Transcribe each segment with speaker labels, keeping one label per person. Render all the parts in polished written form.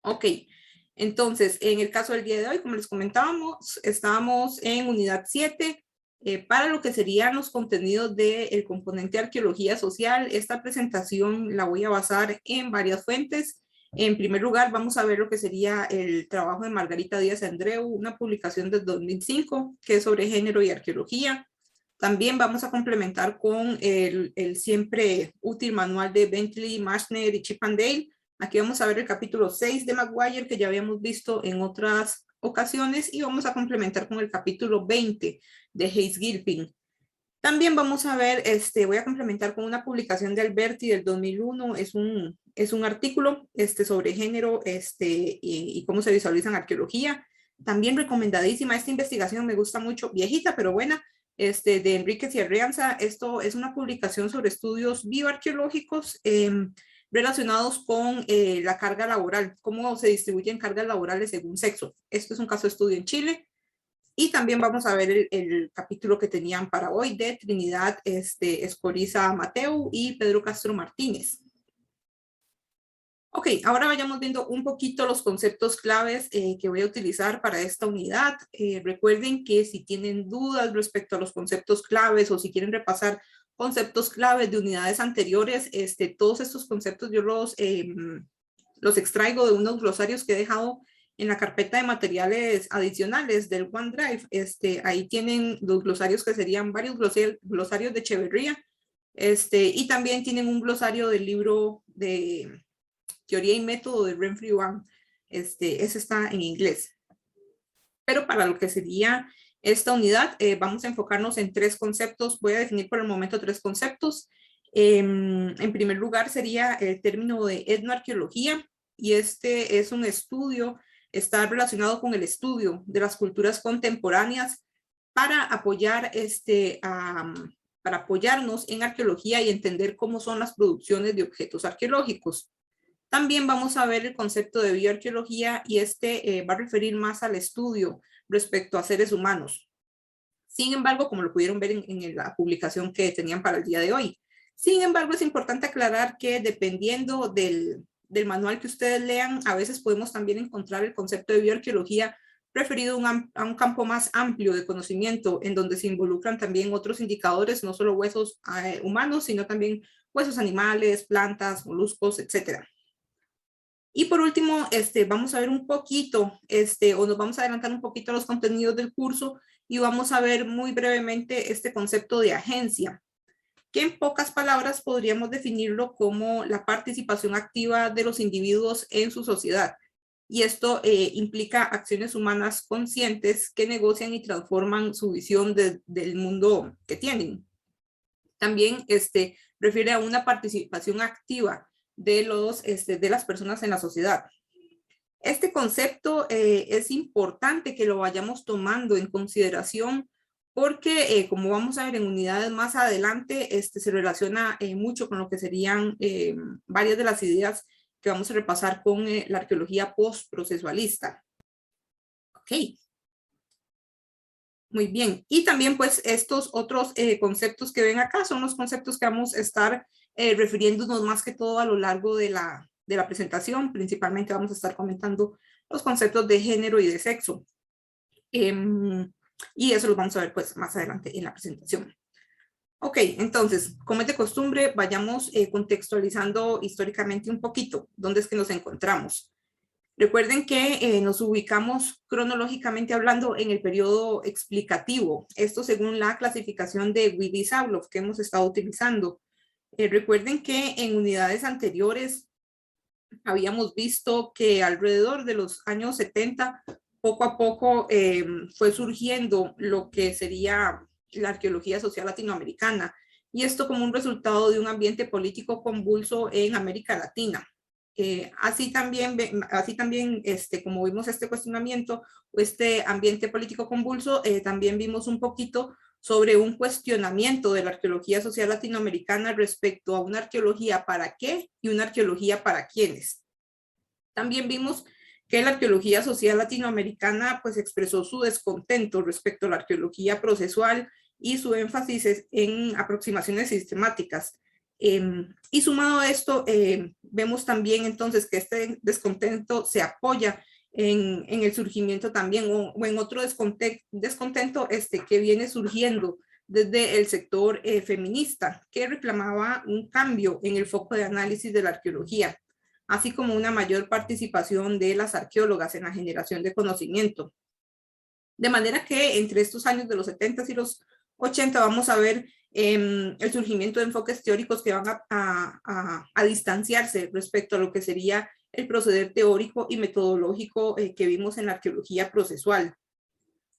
Speaker 1: Ok, entonces, en el caso del día de hoy, como les comentábamos, estábamos en unidad 7 para lo que serían los contenidos del componente de arqueología social. Esta presentación la voy a basar en varias fuentes. En primer lugar, vamos a ver lo que sería el trabajo de Margarita Díaz Andreu, una publicación del 2005 que es sobre género y arqueología. También vamos a complementar con el siempre útil manual de Bentley, Marshner y Chippendale. Aquí vamos a ver el capítulo 6 de Maguire, que ya habíamos visto en otras ocasiones, y vamos a complementar con el capítulo 20 de Hayes Gilpin. También vamos a ver, voy a complementar con una publicación de Alberti del 2001, es un artículo sobre género y cómo se visualiza en arqueología. También recomendadísima esta investigación, me gusta mucho, viejita pero buena, de Enríquez y Arrianza. Esto es una publicación sobre estudios bioarqueológicos relacionados con la carga laboral, cómo se distribuyen cargas laborales según sexo. Esto es un caso de estudio en Chile. Y también vamos a ver el capítulo que tenían para hoy de Trinidad Escoriza Mateu y Pedro Castro Martínez. Ok, ahora vayamos viendo un poquito los conceptos claves que voy a utilizar para esta unidad. Recuerden que si tienen dudas respecto a los conceptos claves o si quieren repasar conceptos claves de unidades anteriores, todos estos conceptos yo los extraigo de unos glosarios que he dejado en la carpeta de materiales adicionales del OneDrive. Ahí tienen los glosarios que serían varios glosarios de Echeverría, y también tienen un glosario del libro de Teoría y Método de Renfrew Wang. Ese está en inglés. Pero para lo que sería esta unidad, vamos a enfocarnos en tres conceptos. Voy a definir por el momento tres conceptos. En primer lugar sería el término de etnoarqueología, y este es un estudio, está relacionado con el estudio de las culturas contemporáneas para apoyar para apoyarnos en arqueología y entender cómo son las producciones de objetos arqueológicos. También vamos a ver el concepto de bioarqueología, y va a referir más al estudio respecto a seres humanos. Sin embargo, como lo pudieron ver en la publicación que tenían para el día de hoy. Sin embargo, es importante aclarar que dependiendo del manual que ustedes lean, a veces podemos también encontrar el concepto de bioarqueología referido a un campo más amplio de conocimiento, en donde se involucran también otros indicadores, no solo huesos humanos, sino también huesos animales, plantas, moluscos, etcétera. Y por último, vamos a ver un poquito, o nos vamos a adelantar un poquito a los contenidos del curso, y vamos a ver muy brevemente este concepto de agencia, que en pocas palabras podríamos definirlo como la participación activa de los individuos en su sociedad. Y esto implica acciones humanas conscientes que negocian y transforman su visión del mundo que tienen. También refiere a una participación activa de las personas en la sociedad. Este concepto es importante que lo vayamos tomando en consideración, porque como vamos a ver en unidades más adelante, se relaciona mucho con lo que serían varias de las ideas que vamos a repasar con la arqueología postprocesualista. Ok. Muy bien. Y también pues estos otros conceptos que ven acá son los conceptos que vamos a estar refiriéndonos más que todo a lo largo de la presentación. Principalmente vamos a estar comentando los conceptos de género y de sexo. Y eso lo vamos a ver pues más adelante en la presentación. Ok, entonces, como es de costumbre, vayamos contextualizando históricamente un poquito dónde es que nos encontramos. Recuerden que nos ubicamos cronológicamente hablando en el periodo explicativo, esto según la clasificación de Willis-Avlov que hemos estado utilizando. Recuerden que en unidades anteriores habíamos visto que alrededor de los años 70, poco a poco fue surgiendo lo que sería la arqueología social latinoamericana, y esto como un resultado de un ambiente político convulso en América Latina. Así también, como vimos este cuestionamiento, este ambiente político convulso, también vimos un poquito sobre un cuestionamiento de la arqueología social latinoamericana respecto a una arqueología para qué y una arqueología para quiénes. También vimos que la arqueología social latinoamericana pues expresó su descontento respecto a la arqueología procesual y su énfasis en aproximaciones sistemáticas. Y sumado a esto, vemos también entonces que este descontento se apoya en el surgimiento también o en otro descontento que viene surgiendo desde el sector feminista, que reclamaba un cambio en el foco de análisis de la arqueología, así como una mayor participación de las arqueólogas en la generación de conocimiento. De manera que entre estos años de los 70 y los 80 vamos a ver el surgimiento de enfoques teóricos que van a distanciarse respecto a lo que sería el proceder teórico y metodológico que vimos en la arqueología procesual.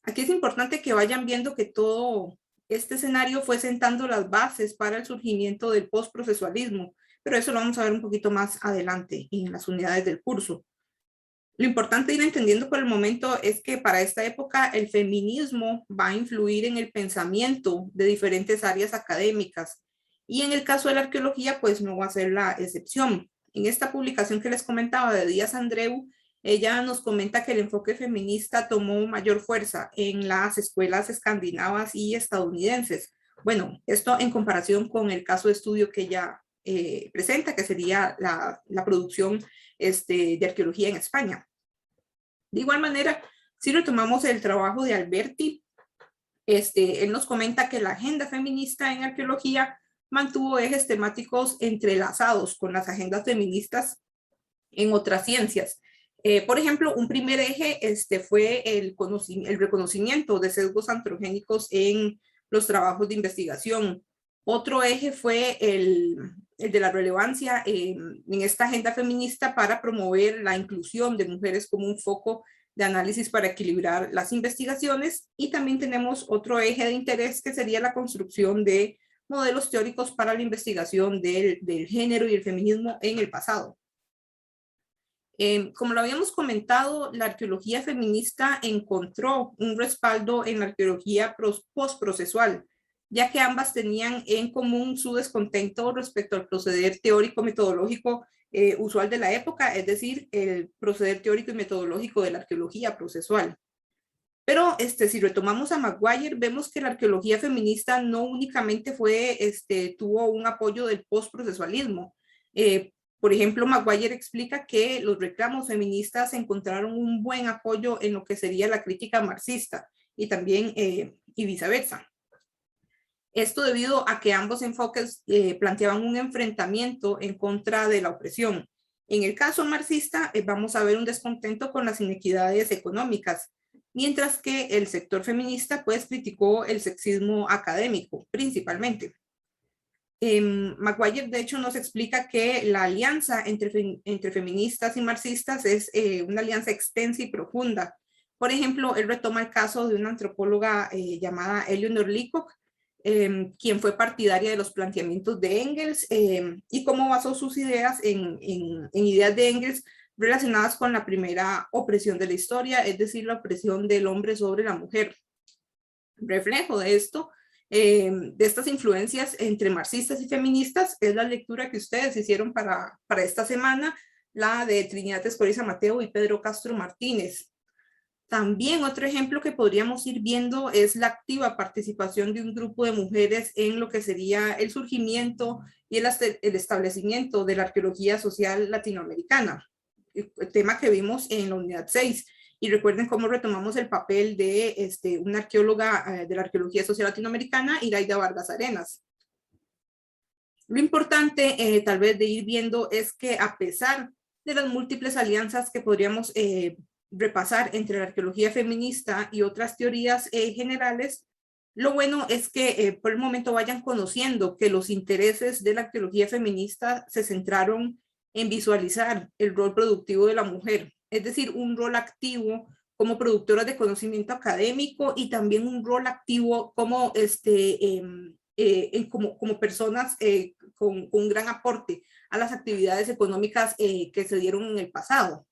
Speaker 1: Aquí es importante que vayan viendo que todo este escenario fue sentando las bases para el surgimiento del postprocesualismo, pero eso lo vamos a ver un poquito más adelante en las unidades del curso. Lo importante de ir entendiendo por el momento es que para esta época el feminismo va a influir en el pensamiento de diferentes áreas académicas y en el caso de la arqueología pues no va a ser la excepción. En esta publicación que les comentaba de Díaz Andreu, ella nos comenta que el enfoque feminista tomó mayor fuerza en las escuelas escandinavas y estadounidenses. Bueno, esto en comparación con el caso de estudio que ella presenta, que sería la producción de arqueología en España. De igual manera, si retomamos el trabajo de Alberti, él nos comenta que la agenda feminista en arqueología mantuvo ejes temáticos entrelazados con las agendas feministas en otras ciencias. Por ejemplo, un primer eje fue el reconocimiento de sesgos antropogénicos en los trabajos de investigación. Otro eje fue el de la relevancia en esta agenda feminista para promover la inclusión de mujeres como un foco de análisis para equilibrar las investigaciones. Y también tenemos otro eje de interés que sería la construcción de modelos teóricos para la investigación del género y el feminismo en el pasado. Como lo habíamos comentado, la arqueología feminista encontró un respaldo en la arqueología postprocesual, ya que ambas tenían en común su descontento respecto al proceder teórico metodológico usual de la época, es decir, el proceder teórico y metodológico de la arqueología procesual. Pero si retomamos a Maguire, vemos que la arqueología feminista no únicamente tuvo un apoyo del postprocesualismo. Por ejemplo, Maguire explica que los reclamos feministas encontraron un buen apoyo en lo que sería la crítica marxista y también y viceversa. Esto debido a que ambos enfoques planteaban un enfrentamiento en contra de la opresión. En el caso marxista, vamos a ver un descontento con las inequidades económicas, mientras que el sector feminista pues criticó el sexismo académico, principalmente. Maguire, de hecho, nos explica que la alianza entre feministas y marxistas es una alianza extensa y profunda. Por ejemplo, él retoma el caso de una antropóloga llamada Eleanor Leacock, quien fue partidaria de los planteamientos de Engels y cómo basó sus ideas en ideas de Engels relacionadas con la primera opresión de la historia, es decir, la opresión del hombre sobre la mujer. Reflejo de esto, de estas influencias entre marxistas y feministas, es la lectura que ustedes hicieron para esta semana, la de Trinidad Escoriza Mateo y Pedro Castro Martínez. También otro ejemplo que podríamos ir viendo es la activa participación de un grupo de mujeres en lo que sería el surgimiento y el establecimiento de la arqueología social latinoamericana, el tema que vimos en la unidad 6. Y recuerden cómo retomamos el papel de una arqueóloga de la arqueología social latinoamericana, Iraida Vargas Arenas. Lo importante tal vez de ir viendo es que a pesar de las múltiples alianzas que podríamos repasar entre la arqueología feminista y otras teorías generales, lo bueno es que por el momento vayan conociendo que los intereses de la arqueología feminista se centraron en visualizar el rol productivo de la mujer, es decir, un rol activo como productora de conocimiento académico y también un rol activo como, como personas con un gran aporte a las actividades económicas que se dieron en el pasado.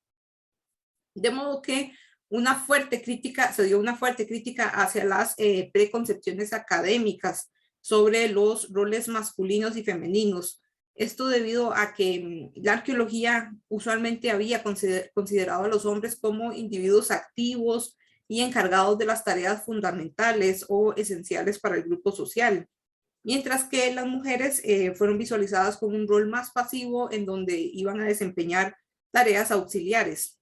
Speaker 1: De modo que se dio una fuerte crítica hacia las preconcepciones académicas sobre los roles masculinos y femeninos. Esto debido a que la arqueología usualmente había considerado a los hombres como individuos activos y encargados de las tareas fundamentales o esenciales para el grupo social. mientras que las mujeres fueron visualizadas con un rol más pasivo en donde iban a desempeñar tareas auxiliares.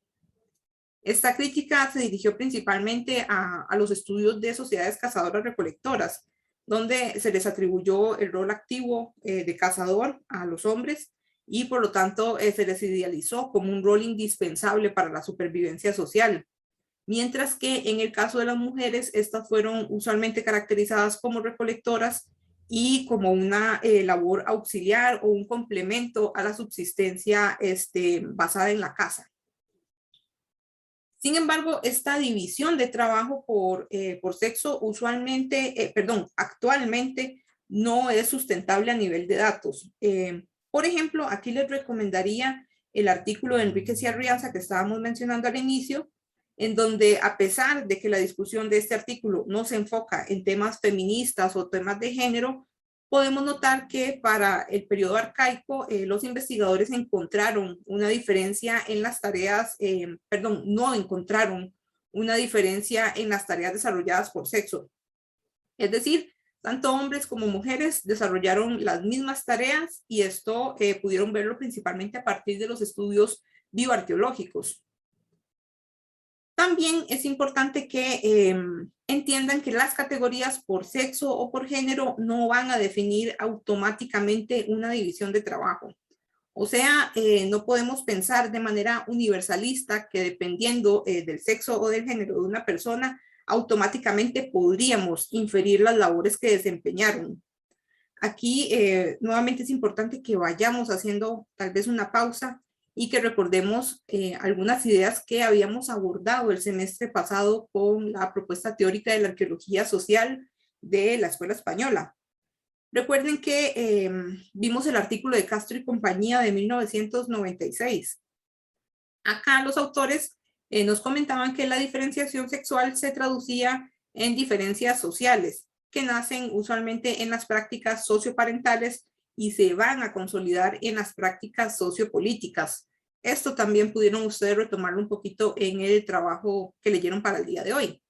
Speaker 1: Esta crítica se dirigió principalmente a los estudios de sociedades cazadoras-recolectoras, donde se les atribuyó el rol activo de cazador a los hombres y por lo tanto se les idealizó como un rol indispensable para la supervivencia social. Mientras que en el caso de las mujeres, estas fueron usualmente caracterizadas como recolectoras y como una labor auxiliar o un complemento a la subsistencia basada en la caza. Sin embargo, esta división de trabajo por sexo actualmente no es sustentable a nivel de datos. Por ejemplo, aquí les recomendaría el artículo de Enríquez y Arriaza que estábamos mencionando al inicio, en donde a pesar de que la discusión de este artículo no se enfoca en temas feministas o temas de género, podemos notar que para el periodo arcaico los investigadores encontraron una diferencia en las tareas, no encontraron una diferencia en las tareas desarrolladas por sexo. Es decir, tanto hombres como mujeres desarrollaron las mismas tareas y esto pudieron verlo principalmente a partir de los estudios bioarqueológicos. También es importante que entiendan que las categorías por sexo o por género no van a definir automáticamente una división de trabajo. O sea, no podemos pensar de manera universalista que dependiendo del sexo o del género de una persona, automáticamente podríamos inferir las labores que desempeñaron. Aquí nuevamente es importante que vayamos haciendo tal vez una pausa y que recordemos algunas ideas que habíamos abordado el semestre pasado con la propuesta teórica de la arqueología social de la Escuela Española. Recuerden que vimos el artículo de Castro y compañía de 1996. Acá los autores nos comentaban que la diferenciación sexual se traducía en diferencias sociales que nacen usualmente en las prácticas socioparentales y se van a consolidar en las prácticas sociopolíticas. Esto también pudieron ustedes retomarlo un poquito en el trabajo que leyeron para el día de hoy.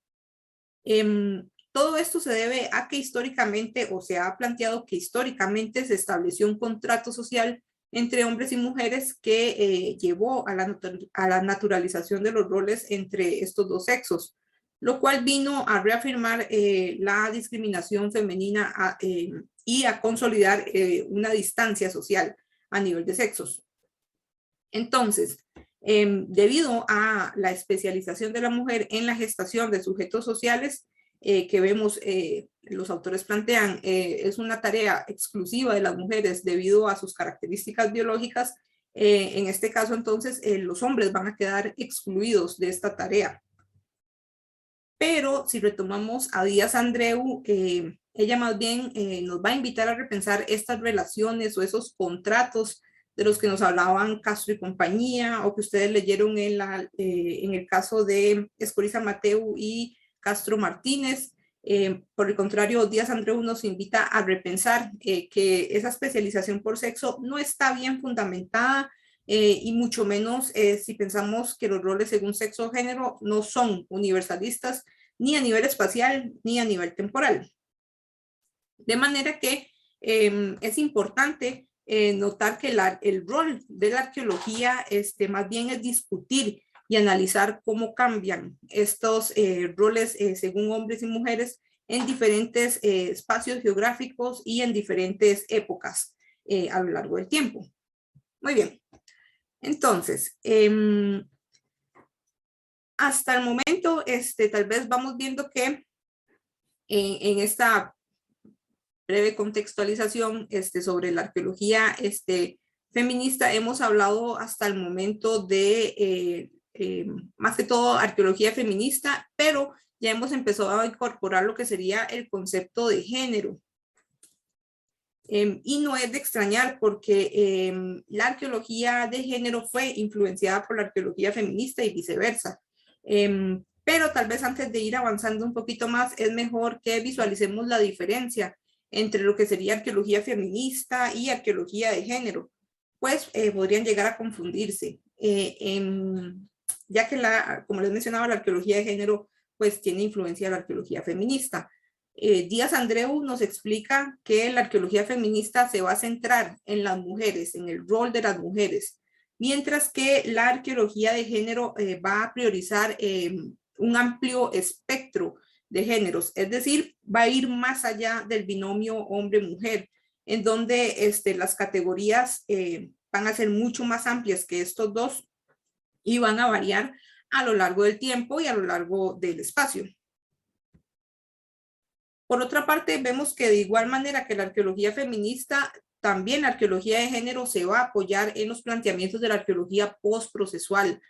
Speaker 1: Todo esto se debe a que históricamente, o se ha planteado que históricamente se estableció un contrato social entre hombres y mujeres que llevó a la naturalización de los roles entre estos dos sexos, lo cual vino a reafirmar la discriminación femenina y a consolidar una distancia social a nivel de sexos. Entonces, debido a la especialización de la mujer en la gestación de sujetos sociales, que vemos, los autores plantean, es una tarea exclusiva de las mujeres debido a sus características biológicas. En este caso, entonces, los hombres van a quedar excluidos de esta tarea. Pero si retomamos a Díaz Andreu, ella más bien nos va a invitar a repensar estas relaciones o esos contratos de los que nos hablaban Castro y compañía, o que ustedes leyeron en el caso de Escoriza Mateu y Castro Martínez. Por el contrario, Díaz Andreu nos invita a repensar que esa especialización por sexo no está bien fundamentada, y mucho menos si pensamos que los roles según sexo o género no son universalistas ni a nivel espacial ni a nivel temporal. De manera que es importante notar que el rol de la arqueología más bien es discutir y analizar cómo cambian estos roles según hombres y mujeres en diferentes espacios geográficos y en diferentes épocas a lo largo del tiempo. Muy bien. Entonces, hasta el momento, tal vez vamos viendo que en esta breve contextualización sobre la arqueología feminista hemos hablado hasta el momento de más que todo arqueología feminista, pero ya hemos empezado a incorporar lo que sería el concepto de género. Y no es de extrañar porque la arqueología de género fue influenciada por la arqueología feminista y viceversa. Pero tal vez antes de ir avanzando un poquito más, es mejor que visualicemos la diferencia entre lo que sería arqueología feminista y arqueología de género, pues podrían llegar a confundirse, ya que como les mencionaba, la arqueología de género pues tiene influencia de la arqueología feminista. Díaz Andreu nos explica que la arqueología feminista se va a centrar en las mujeres, en el rol de las mujeres, mientras que la arqueología de género va a priorizar un amplio espectro de géneros, es decir, va a ir más allá del binomio hombre-mujer, en donde las categorías van a ser mucho más amplias que estos dos y van a variar a lo largo del tiempo y a lo largo del espacio. Por otra parte, vemos que de igual manera que la arqueología feminista, también la arqueología de género se va a apoyar en los planteamientos de la arqueología postprocesual.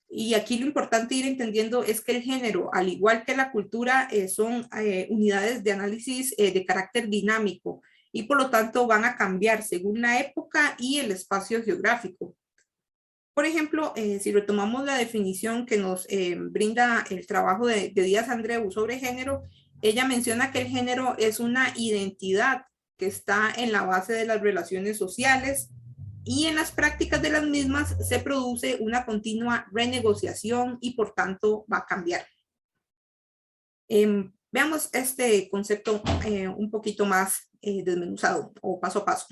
Speaker 1: Y aquí lo importante ir entendiendo es que el género, al igual que la cultura, son unidades de análisis de carácter dinámico y por lo tanto van a cambiar según la época y el espacio geográfico. Por ejemplo, si retomamos la definición que nos brinda el trabajo de Díaz Andreu sobre género, ella menciona que el género es una identidad que está en la base de las relaciones sociales y en las prácticas de las mismas se produce una continua renegociación y por tanto va a cambiar. Veamos este concepto un poquito más desmenuzado o paso a paso.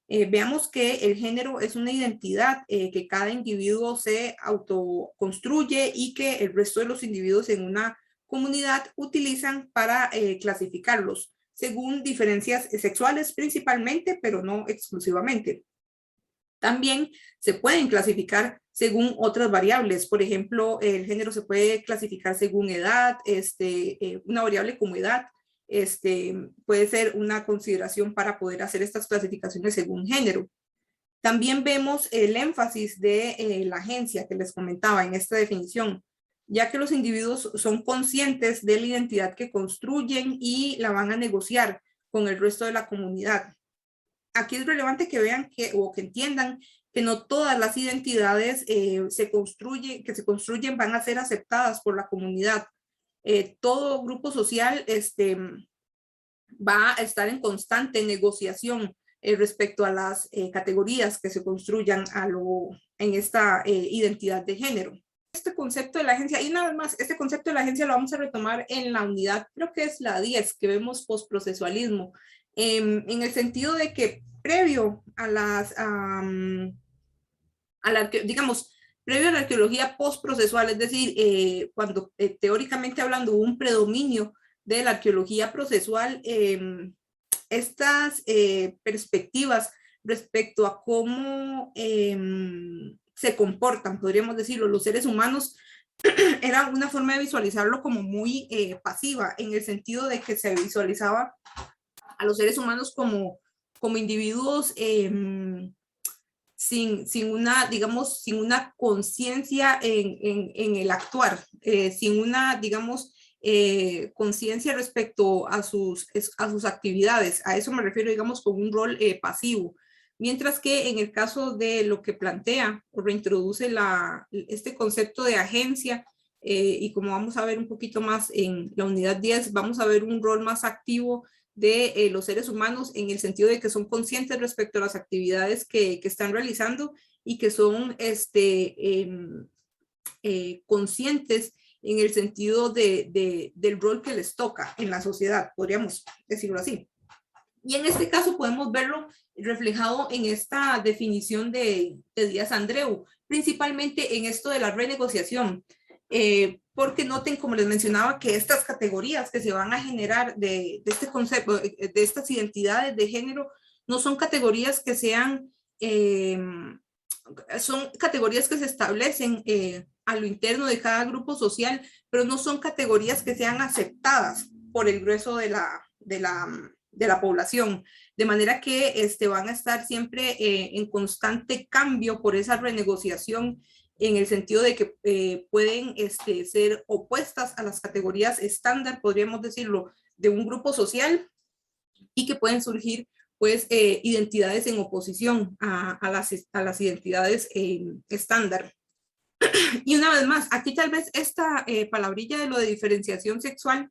Speaker 1: Veamos que el género es una identidad que cada individuo se autoconstruye y que el resto de los individuos en una comunidad utilizan para clasificarlos según diferencias sexuales principalmente, pero no exclusivamente. También se pueden clasificar según otras variables. Por ejemplo, el género se puede clasificar según edad, una variable como edad, puede ser una consideración para poder hacer estas clasificaciones según género. También vemos el énfasis de la agencia que les comentaba en esta definición, ya que los individuos son conscientes de la identidad que construyen y la van a negociar con el resto de la comunidad. Aquí es relevante que vean que entiendan que no todas las identidades que se construyen van a ser aceptadas por la comunidad. Todo grupo social va a estar en constante negociación respecto a las categorías que se construyan en esta identidad de género. Este concepto de la agencia, y nada más, este concepto de la agencia lo vamos a retomar en la unidad, creo que es la 10, que vemos postprocesualismo, en el sentido de que previo a digamos, previo a la arqueología postprocesual, es decir, cuando teóricamente hablando hubo un predominio de la arqueología procesual, estas perspectivas respecto a cómo se comportan, podríamos decirlo, los seres humanos, era una forma de visualizarlo como muy pasiva, en el sentido de que se visualizaba a los seres humanos como individuos sin una conciencia en el actuar, sin una, digamos, conciencia respecto a sus actividades. A eso me refiero, digamos, con un rol pasivo. Mientras que en el caso de lo que plantea o reintroduce este concepto de agencia, y como vamos a ver un poquito más en la unidad 10, vamos a ver un rol más activo de los seres humanos en el sentido de que son conscientes respecto a las actividades que están realizando y que son conscientes en el sentido del rol que les toca en la sociedad, podríamos decirlo así. Y en este caso podemos verlo reflejado en esta definición de Díaz Andreu, principalmente en esto de la renegociación. Porque noten, como les mencionaba, que estas categorías que se van a generar de este concepto, de estas identidades de género, no son categorías que sean, son categorías que se establecen a lo interno de cada grupo social, pero no son categorías que sean aceptadas por el grueso de la población, de manera que van a estar siempre en constante cambio por esa renegociación, en el sentido de que pueden ser opuestas a las categorías estándar, podríamos decirlo, de un grupo social, y que pueden surgir pues identidades en oposición a las identidades estándar. Y una vez más, aquí tal vez esta palabrilla de lo de diferenciación sexual,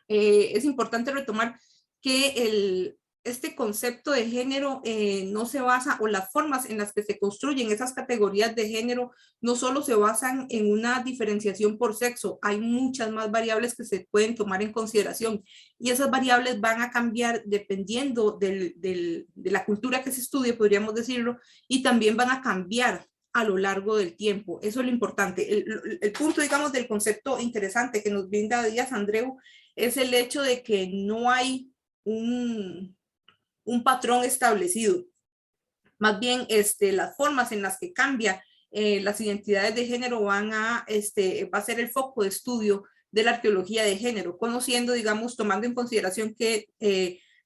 Speaker 1: es importante retomar que este concepto de género no se basa, o las formas en las que se construyen esas categorías de género no solo se basan en una diferenciación por sexo, hay muchas más variables que se pueden tomar en consideración y esas variables van a cambiar dependiendo de la cultura que se estudie, podríamos decirlo, y también van a cambiar a lo largo del tiempo. Eso es lo importante. El punto, digamos, del concepto interesante que nos brinda Díaz Andreu es el hecho de que no hay un patrón establecido. Más bien, las formas en las que cambia las identidades de género va a ser el foco de estudio de la arqueología de género, conociendo, digamos, tomando en consideración que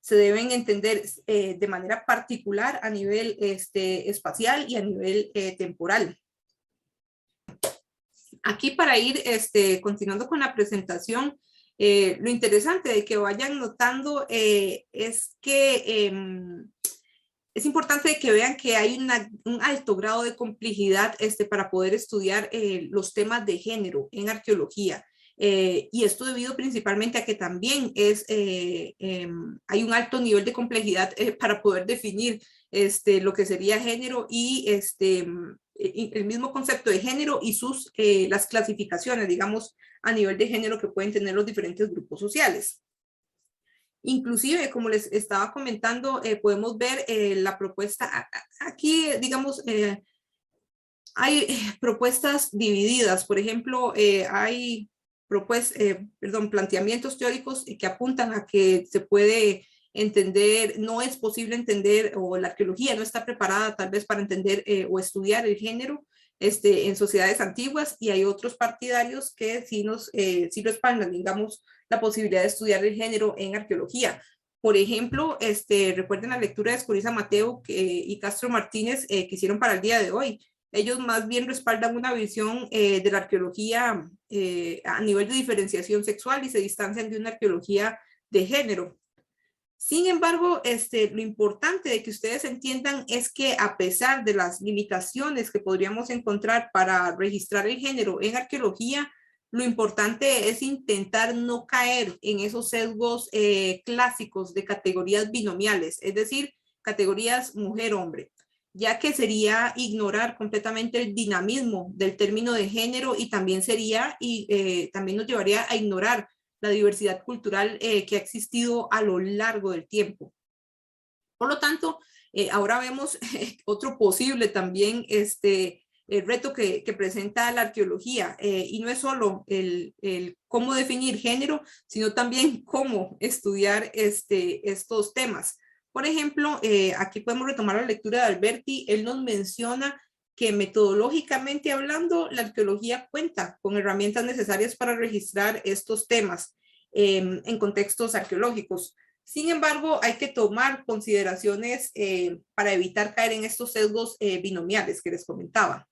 Speaker 1: se deben entender de manera particular a nivel espacial y a nivel temporal. Aquí para ir continuando con la presentación, lo interesante de que vayan notando es que es importante que vean que hay un alto grado de complejidad para poder estudiar los temas de género en arqueología. Y esto debido principalmente a que también hay un alto nivel de complejidad para poder definir lo que sería género y el mismo concepto de género y las clasificaciones, digamos, a nivel de género que pueden tener los diferentes grupos sociales. Inclusive, como les estaba comentando, podemos ver la propuesta, aquí, digamos, hay propuestas divididas. Por ejemplo, hay planteamientos teóricos que apuntan a que se puede entender, no es posible entender, o la arqueología no está preparada tal vez para entender o estudiar el género en sociedades antiguas, y hay otros partidarios que sí respaldan, digamos, la posibilidad de estudiar el género en arqueología. Por ejemplo, recuerden la lectura de Escoriza Mateo y Castro Martínez que hicieron para el día de hoy. Ellos más bien respaldan una visión de la arqueología a nivel de diferenciación sexual y se distancian de una arqueología de género. Sin embargo, lo importante de que ustedes entiendan es que a pesar de las limitaciones que podríamos encontrar para registrar el género en arqueología, lo importante es intentar no caer en esos sesgos clásicos de categorías binomiales, es decir, categorías mujer-hombre, ya que sería ignorar completamente el dinamismo del término de género y también también nos llevaría a ignorar la diversidad cultural que ha existido a lo largo del tiempo. Por lo tanto, ahora vemos otro posible también el reto que presenta la arqueología, y no es solo el cómo definir género, sino también cómo estudiar estos temas. Por ejemplo, aquí podemos retomar la lectura de Alberti. Él nos menciona que metodológicamente hablando, la arqueología cuenta con herramientas necesarias para registrar estos temas en contextos arqueológicos. Sin embargo, hay que tomar consideraciones para evitar caer en estos sesgos binomiales que les comentaba.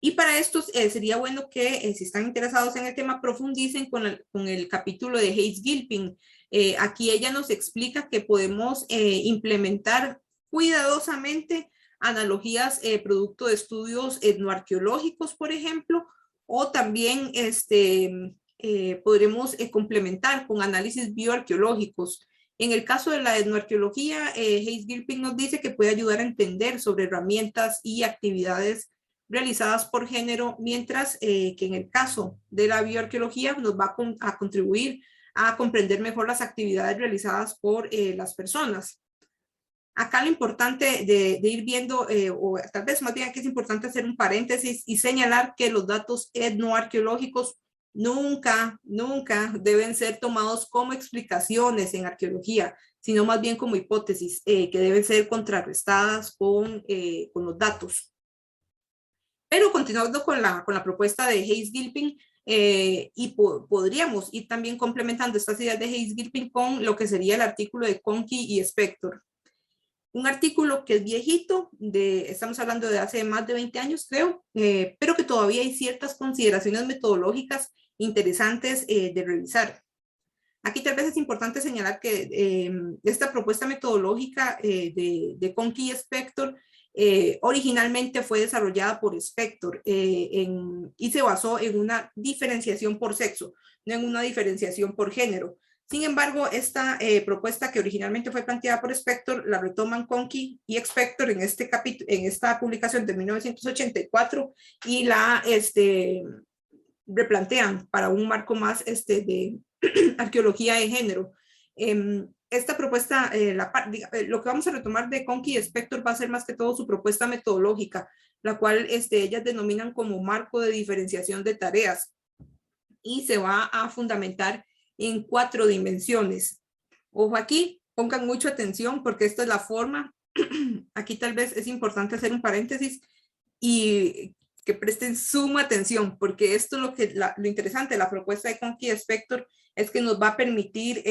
Speaker 1: Y para esto sería bueno que, si están interesados en el tema, profundicen con el capítulo de Hayes Gilpin. Aquí ella nos explica que podemos implementar cuidadosamente analogías producto de estudios etnoarqueológicos, por ejemplo, o también podremos complementar con análisis bioarqueológicos. En el caso de la etnoarqueología, Hayes Gilpin nos dice que puede ayudar a entender sobre herramientas y actividades realizadas por género, mientras que en el caso de la bioarqueología nos va a contribuir a comprender mejor las actividades realizadas por las personas. Acá lo importante de ir viendo, o tal vez más bien aquí es importante hacer un paréntesis y señalar que los datos etnoarqueológicos nunca deben ser tomados como explicaciones en arqueología, sino más bien como hipótesis que deben ser contrarrestadas con los datos. Pero continuando con la propuesta de Hayes Gilpin, podríamos ir también complementando estas ideas de Hayes Gilpin con lo que sería el artículo de Conkey y Spector. Un artículo que es viejito, estamos hablando de hace más de 20 años, creo, pero que todavía hay ciertas consideraciones metodológicas interesantes de revisar. Aquí tal vez es importante señalar que esta propuesta metodológica de Conkey y Spector originalmente fue desarrollada por Spector y se basó en una diferenciación por sexo, no en una diferenciación por género. Sin embargo, esta propuesta que originalmente fue planteada por Spector la retoman Conkey y Spector en esta publicación de 1984 y la replantean para un marco más de arqueología de género. Esta propuesta, lo que vamos a retomar de Conkey y Spector va a ser más que todo su propuesta metodológica, la cual ellas denominan como marco de diferenciación de tareas y se va a fundamentar en 4 dimensiones. Ojo aquí, pongan mucha atención porque esta es la forma. Aquí tal vez es importante hacer un paréntesis y que presten suma atención porque esto es lo interesante de la propuesta de Conkey y Spector es que nos va a permitir,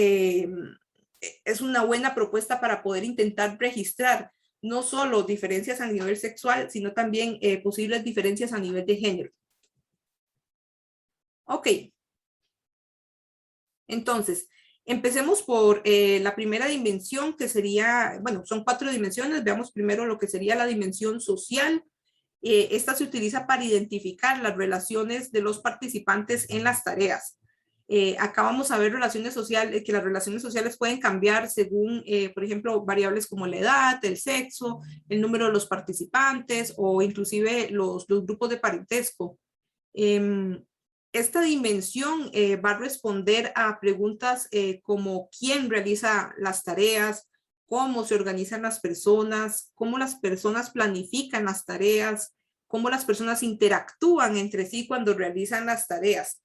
Speaker 1: es una buena propuesta para poder intentar registrar no solo diferencias a nivel sexual, sino también posibles diferencias a nivel de género. Ok. Entonces, empecemos por la primera dimensión que sería, bueno, son 4 dimensiones. Veamos primero lo que sería la dimensión social. Esta se utiliza para identificar las relaciones de los participantes en las tareas. Acá vamos a ver relaciones sociales, que las relaciones sociales pueden cambiar según, por ejemplo, variables como la edad, el sexo, el número de los participantes o inclusive los grupos de parentesco. Esta dimensión va a responder a preguntas como quién realiza las tareas, cómo se organizan las personas, cómo las personas planifican las tareas, cómo las personas interactúan entre sí cuando realizan las tareas.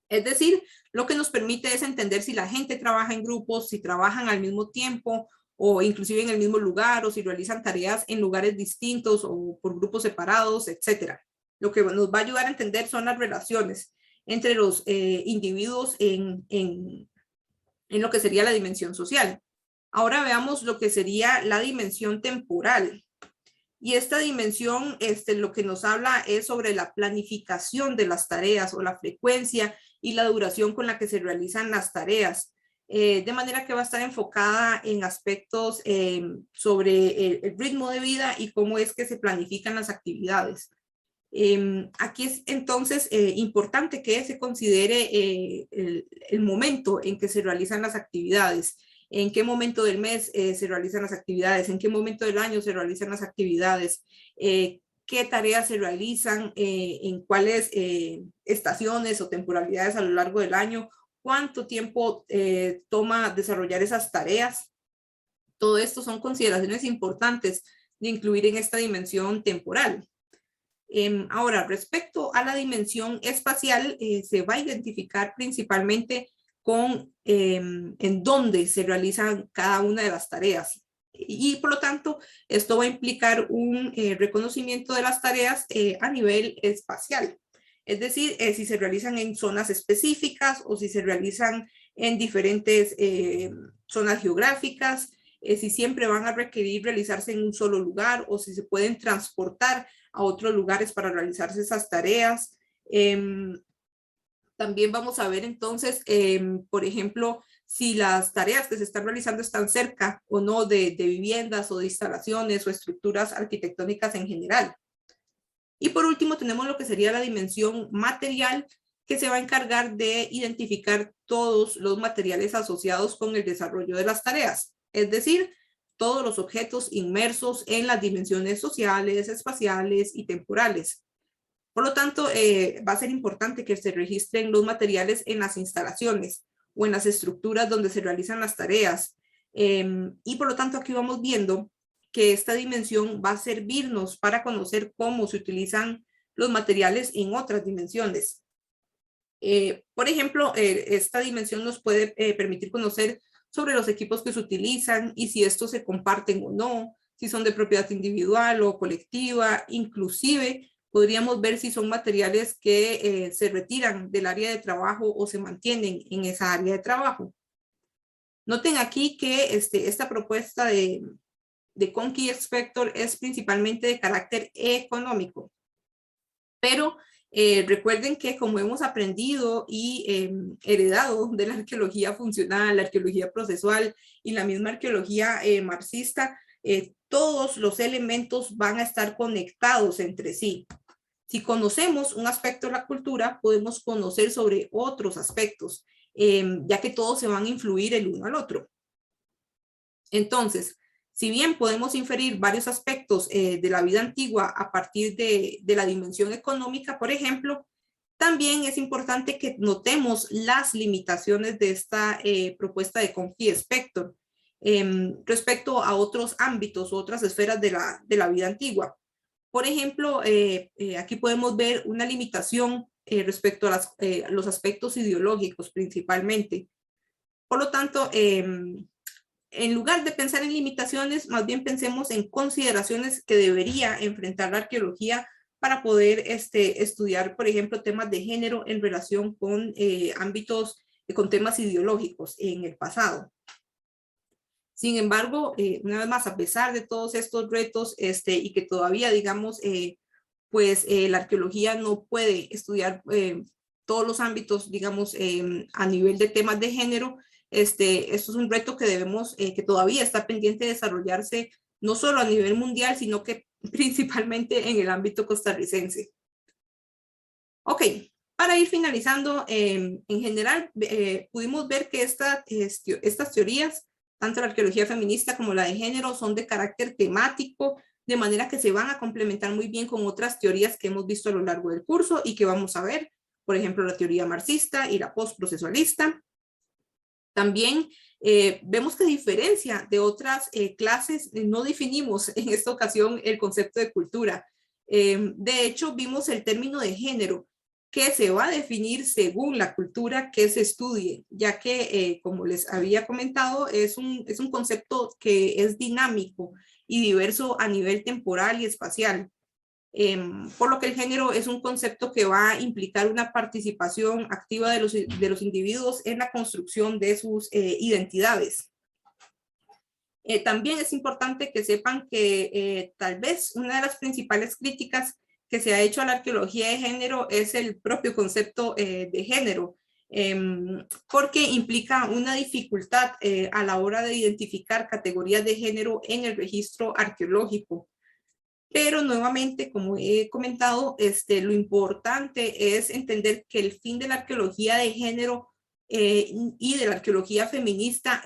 Speaker 1: Es decir, lo que nos permite es entender si la gente trabaja en grupos, si trabajan al mismo tiempo o inclusive en el mismo lugar o si realizan tareas en lugares distintos o por grupos separados, etcétera. Lo que nos va a ayudar a entender son las relaciones entre los individuos en lo que sería la dimensión social. Ahora veamos lo que sería la dimensión temporal. Y esta dimensión, lo que nos habla es sobre la planificación de las tareas o la frecuencia y la duración con la que se realizan las tareas. De manera que va a estar enfocada en aspectos sobre el ritmo de vida y cómo es que se planifican las actividades. Aquí es entonces importante que se considere el momento en que se realizan las actividades, en qué momento del mes se realizan las actividades, en qué momento del año se realizan las actividades, qué tareas se realizan, en cuáles estaciones o temporalidades a lo largo del año, cuánto tiempo toma desarrollar esas tareas. Todo esto son consideraciones importantes de incluir en esta dimensión temporal. Ahora, respecto a la dimensión espacial, se va a identificar principalmente con en dónde se realizan cada una de las tareas. Y por lo tanto, esto va a implicar un reconocimiento de las tareas a nivel espacial. Es decir, si se realizan en zonas específicas o si se realizan en diferentes zonas geográficas, si siempre van a requerir realizarse en un solo lugar o si se pueden transportar a otros lugares para realizarse esas tareas. También vamos a ver entonces, por ejemplo, si las tareas que se están realizando están cerca o no de viviendas o de instalaciones o estructuras arquitectónicas en general. Y por último tenemos lo que sería la dimensión material, que se va a encargar de identificar todos los materiales asociados con el desarrollo de las tareas. Es decir, todos los objetos inmersos en las dimensiones sociales, espaciales y temporales. Por lo tanto, va a ser importante que se registren los materiales en las instalaciones o en las estructuras donde se realizan las tareas. Y por lo tanto, aquí vamos viendo que esta dimensión va a servirnos para conocer cómo se utilizan los materiales en otras dimensiones. Por ejemplo, esta dimensión nos puede permitir conocer sobre los equipos que se utilizan y si estos se comparten o no, si son de propiedad individual o colectiva, inclusive podríamos ver si son materiales que se retiran del área de trabajo o se mantienen en esa área de trabajo. Noten aquí que esta propuesta de Conkey y Spector es principalmente de carácter económico, pero recuerden que como hemos aprendido y heredado de la arqueología funcional, la arqueología procesual y la misma arqueología marxista, todos los elementos van a estar conectados entre sí. Si conocemos un aspecto de la cultura, podemos conocer sobre otros aspectos. ya que todos se van a influir el uno al otro. Entonces, si bien podemos inferir varios aspectos de la vida antigua a partir de la dimensión económica, por ejemplo, también es importante que notemos las limitaciones de esta propuesta de Confie-Spector respecto a otros ámbitos u otras esferas de la vida antigua. Por ejemplo, aquí podemos ver una limitación respecto a los aspectos ideológicos principalmente. Por lo tanto, en lugar de pensar en limitaciones, más bien pensemos en consideraciones que debería enfrentar la arqueología para poder estudiar, por ejemplo, temas de género en relación con ámbitos, con temas ideológicos en el pasado. Sin embargo, una vez más, a pesar de todos estos retos y que todavía, digamos, la arqueología no puede estudiar todos los ámbitos, digamos, a nivel de temas de género, esto es un reto que debemos, que todavía está pendiente de desarrollarse, no solo a nivel mundial, sino que principalmente en el ámbito costarricense. Ok, para ir finalizando, en general pudimos ver que estas teorías, tanto la arqueología feminista como la de género, son de carácter temático, de manera que se van a complementar muy bien con otras teorías que hemos visto a lo largo del curso y que vamos a ver, por ejemplo, la teoría marxista y la postprocesualista. También vemos que a diferencia de otras clases, no definimos en esta ocasión el concepto de cultura. De hecho, vimos el término de género, que se va a definir según la cultura que se estudie, ya que, como les había comentado, es un concepto que es dinámico y diverso a nivel temporal y espacial. Por lo que el género es un concepto que va a implicar una participación activa de los individuos en la construcción de sus identidades. También es importante que sepan que tal vez una de las principales críticas que se ha hecho a la arqueología de género es el propio concepto de género, porque implica una dificultad a la hora de identificar categorías de género en el registro arqueológico. Pero nuevamente, como he comentado, lo importante es entender que el fin de la arqueología de género y de la arqueología feminista,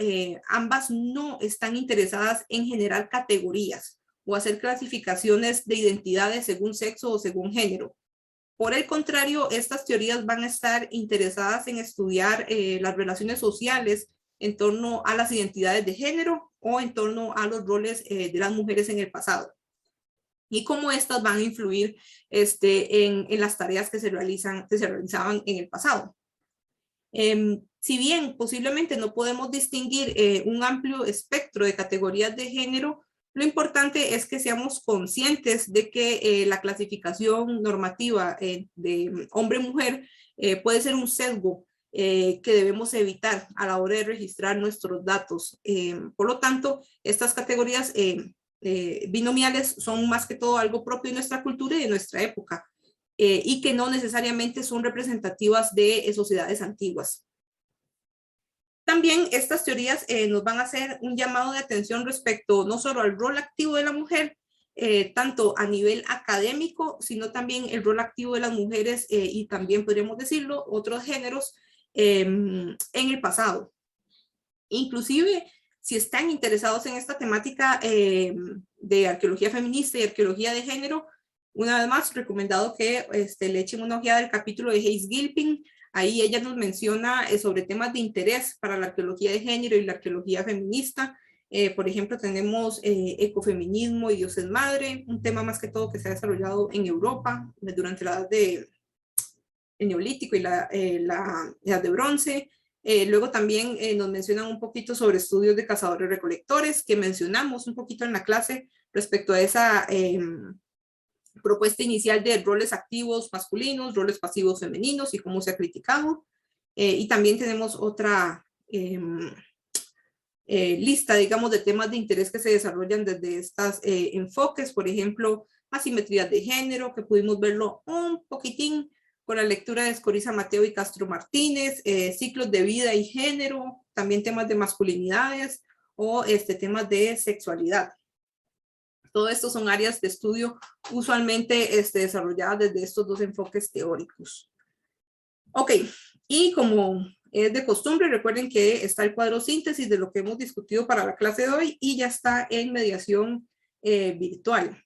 Speaker 1: ambas no están interesadas en generar categorías o hacer clasificaciones de identidades según sexo o según género. Por el contrario, estas teorías van a estar interesadas en estudiar las relaciones sociales en torno a las identidades de género o en torno a los roles de las mujeres en el pasado, y cómo estas van a influir en las tareas que se realizaban en el pasado. Si bien posiblemente no podemos distinguir un amplio espectro de categorías de género, lo importante es que seamos conscientes de que la clasificación normativa de hombre-mujer puede ser un sesgo que debemos evitar a la hora de registrar nuestros datos. Por lo tanto, estas categorías binomiales son más que todo algo propio de nuestra cultura y de nuestra época, y que no necesariamente son representativas de sociedades antiguas. También estas teorías nos van a hacer un llamado de atención respecto no solo al rol activo de la mujer, tanto a nivel académico, sino también el rol activo de las mujeres y también podríamos decirlo, otros géneros en el pasado. Inclusive, si están interesados en esta temática de arqueología feminista y arqueología de género, una vez más, recomendado que le echen una ojeada al capítulo de Hayes Gilpin. Ahí ella nos menciona sobre temas de interés para la arqueología de género y la arqueología feminista. Por ejemplo, tenemos ecofeminismo y Dios es madre, un tema más que todo que se ha desarrollado en Europa durante la edad del Neolítico y la edad de bronce. Luego también nos mencionan un poquito sobre estudios de cazadores-recolectores, que mencionamos un poquito en la clase respecto a esa propuesta inicial de roles activos masculinos, roles pasivos femeninos y cómo se ha criticado. Y también tenemos otra lista, digamos, de temas de interés que se desarrollan desde estos enfoques, por ejemplo, asimetrías de género, que pudimos verlo un poquitín con la lectura de Escoriza Mateo y Castro Martínez, ciclos de vida y género, también temas de masculinidades o temas de sexualidad. Todo esto son áreas de estudio usualmente desarrolladas desde estos dos enfoques teóricos. Ok, y como es de costumbre, recuerden que está el cuadro síntesis de lo que hemos discutido para la clase de hoy y ya está en mediación virtual.